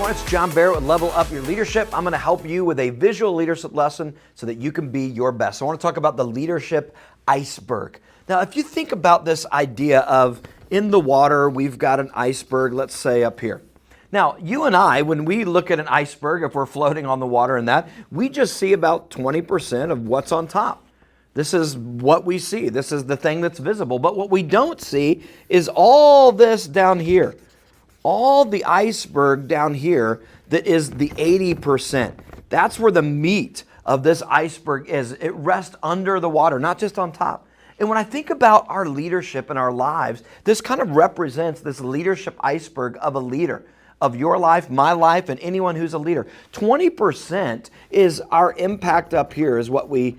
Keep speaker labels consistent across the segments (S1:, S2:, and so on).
S1: everyone, it's John Barrett with Level Up Your Leadership. I'm going to help you with a visual leadership lesson so that you can be your best. So I want to talk about the leadership iceberg. Now, if you think about this idea of in the water, we've got an iceberg, let's say up here. Now, you and I, when we look at an iceberg, if we're floating on the water and that, we just see about 20% of what's on top. This is what we see. This is the thing that's visible. But what we don't see is all this down here. All the iceberg down here that is the 80%. That's where the meat of this iceberg is. It rests under the water, not just on top. And when I think about our leadership in our lives, this kind of represents this leadership iceberg of a leader, of your life, my life, and anyone who's a leader. 20% is our impact up here, is what we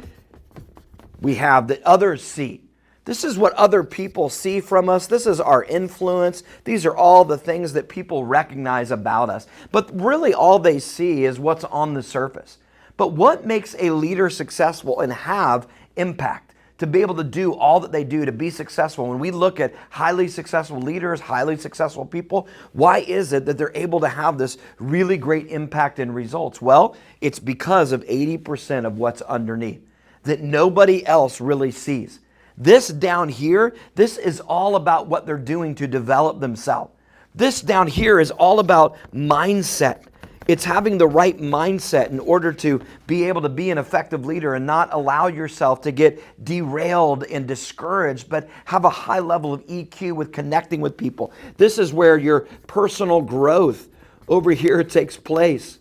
S1: have that others see. This is what other people see from us. This is our influence. These are all the things that people recognize about us. But really all they see is what's on the surface. But what makes a leader successful and have impact? To be able to do all that they do, to be successful. When we look at highly successful leaders, highly successful people, why is it that they're able to have this really great impact and results? Well, it's because of 80% of what's underneath that nobody else really sees. This down here, this is all about what they're doing to develop themselves. This down here is all about mindset. It's having the right mindset in order to be able to be an effective leader and not allow yourself to get derailed and discouraged, but have a high level of EQ with connecting with people. This is where your personal growth over here takes place,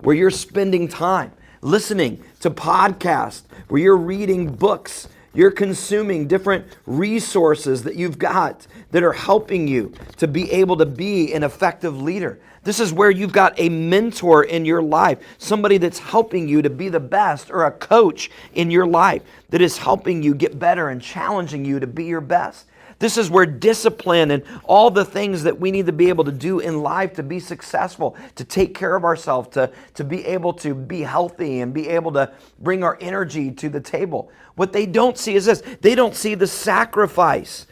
S1: where you're spending time listening to podcasts, where you're reading books, you're consuming different resources that you've got that are helping you to be able to be an effective leader. This is where you've got a mentor in your life, somebody that's helping you to be the best, or a coach in your life that is helping you get better and challenging you to be your best. This is where discipline and all the things that we need to be able to do in life to be successful, to take care of ourselves, to be able to be healthy and be able to bring our energy to the table. What they don't see is this. They don't see the sacrifice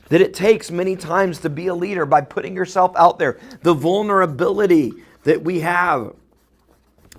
S1: that it takes many times to be a leader by putting yourself out there. The vulnerability that we have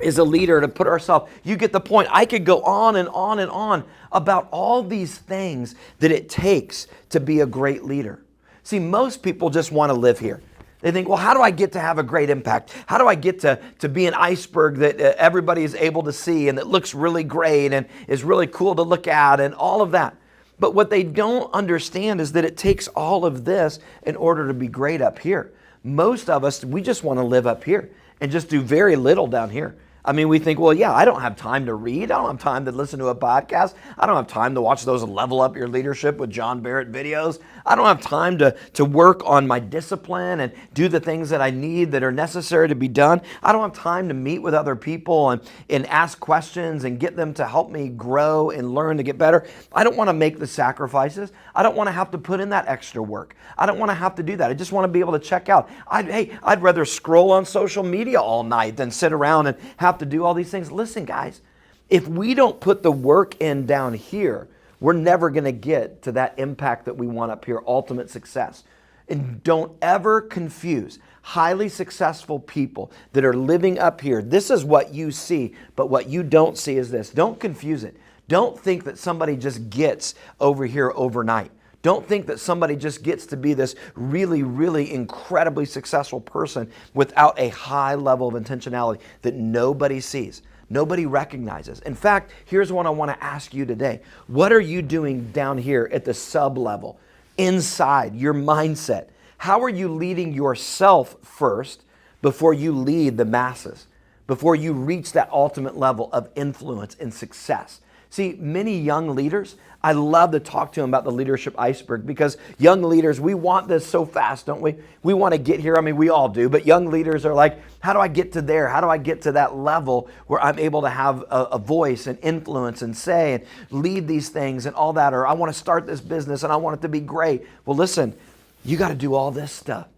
S1: as a leader to put ourselves, you get the point. I could go on and on and on about all these things that it takes to be a great leader. See, most people just want to live here. They think, well, how do I get to have a great impact? How do I get to be an iceberg that everybody is able to see and that looks really great and is really cool to look at and all of that? But what they don't understand is that it takes all of this in order to be great up here. Most of us, we just want to live up here and just do very little down here. I mean, we think, well, yeah, I don't have time to read. I don't have time to listen to a podcast. I don't have time to watch those Level Up Your Leadership with John Barrett videos. I don't have time to work on my discipline and do the things that I need that are necessary to be done. I don't have time to meet with other people and ask questions and get them to help me grow and learn to get better. I don't want to make the sacrifices. I don't want to have to put in that extra work. I don't want to have to do that. I just want to be able to check out. I'd rather scroll on social media all night than sit around and have to do all these things. Listen, guys, if we don't put the work in down here, we're never going to get to that impact that we want up here, ultimate success. And don't ever confuse highly successful people that are living up here. This is what you see, but what you don't see is this. Don't confuse it. Don't think that somebody just gets over here overnight. Don't think that somebody just gets to be this really, really incredibly successful person without a high level of intentionality that nobody sees, nobody recognizes. In fact, here's what I want to ask you today. What are you doing down here at the sub-level, inside your mindset? How are you leading yourself first before you lead the masses, before you reach that ultimate level of influence and success? See, many young leaders, I love to talk to them about the leadership iceberg because young leaders, we want this so fast, don't we? We want to get here. I mean, we all do, but young leaders are like, how do I get to there? How do I get to that level where I'm able to have a voice and influence and say and lead these things and all that? Or I want to start this business and I want it to be great. Well, listen, you got to do all this stuff.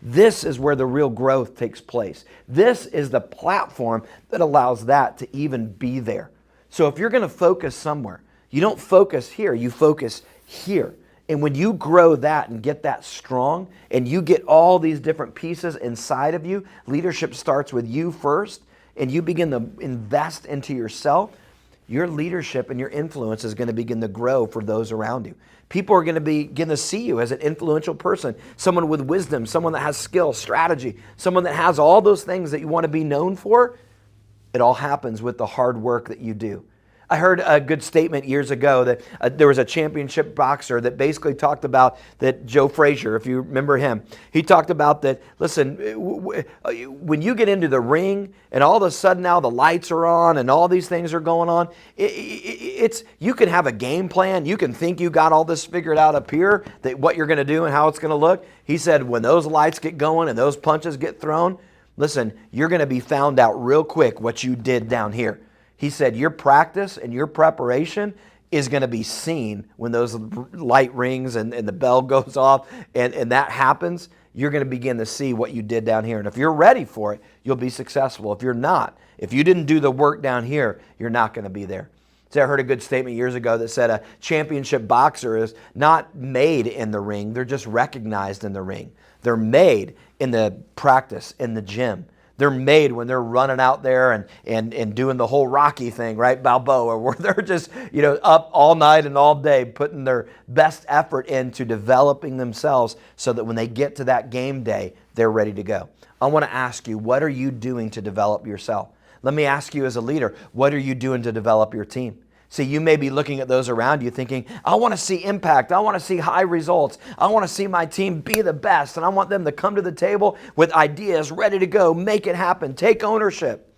S1: This is where the real growth takes place. This is the platform that allows that to even be there. So if you're going to focus somewhere, you don't focus here, you focus here. And when you grow that and get that strong, and you get all these different pieces inside of you, leadership starts with you first, and you begin to invest into yourself, your leadership and your influence is going to begin to grow for those around you. People are going to begin to see you as an influential person, someone with wisdom, someone that has skill, strategy, someone that has all those things that you want to be known for. It all happens with the hard work that you do. I heard a good statement years ago that there was a championship boxer that basically talked about that, Joe Frazier, if you remember him, he talked about that, listen, when you get into the ring and all of a sudden now the lights are on and all these things are going on, you can have a game plan. You can think you got all this figured out up here, that what you're going to do and how it's going to look. He said when those lights get going and those punches get thrown, listen, you're going to be found out real quick what you did down here. He said your practice and your preparation is going to be seen when those light rings and the bell goes off and that happens. You're going to begin to see what you did down here. And if you're ready for it, you'll be successful. If you're not, if you didn't do the work down here, you're not going to be there. So I heard a good statement years ago that said a championship boxer is not made in the ring. They're just recognized in the ring. They're made in the practice, in the gym. They're made when they're running out there and doing the whole Rocky thing, right? Balboa, where they're just, up all night and all day putting their best effort into developing themselves so that when they get to that game day, they're ready to go. I want to ask you, what are you doing to develop yourself? Let me ask you as a leader, what are you doing to develop your team? See, you may be looking at those around you thinking, I want to see impact. I want to see high results. I want to see my team be the best. And I want them to come to the table with ideas ready to go, make it happen, take ownership.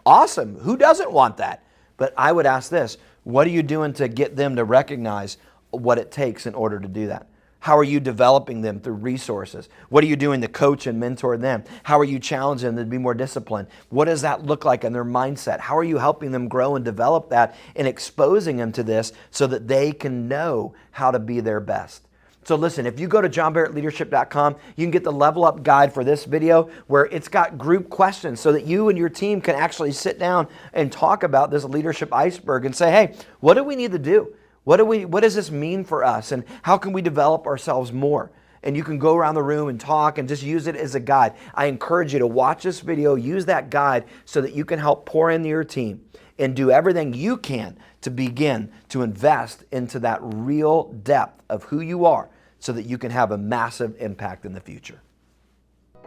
S1: Awesome. Who doesn't want that? But I would ask this, what are you doing to get them to recognize what it takes in order to do that? How are you developing them through resources? What are you doing to coach and mentor them? How are you challenging them to be more disciplined? What does that look like in their mindset? How are you helping them grow and develop that and exposing them to this so that they can know how to be their best? So listen, if you go to johnbarrettleadership.com, you can get the Level Up Guide for this video where it's got group questions so that you and your team can actually sit down and talk about this leadership iceberg and say, hey, what do we need to do? What does this mean for us, and how can we develop ourselves more? And you can go around the room and talk and just use it as a guide. I encourage you to watch this video, use that guide so that you can help pour into your team and do everything you can to begin to invest into that real depth of who you are so that you can have a massive impact in the future.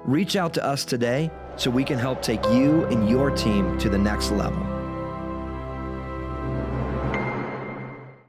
S1: Reach out to us today so we can help take you and your team to the next level.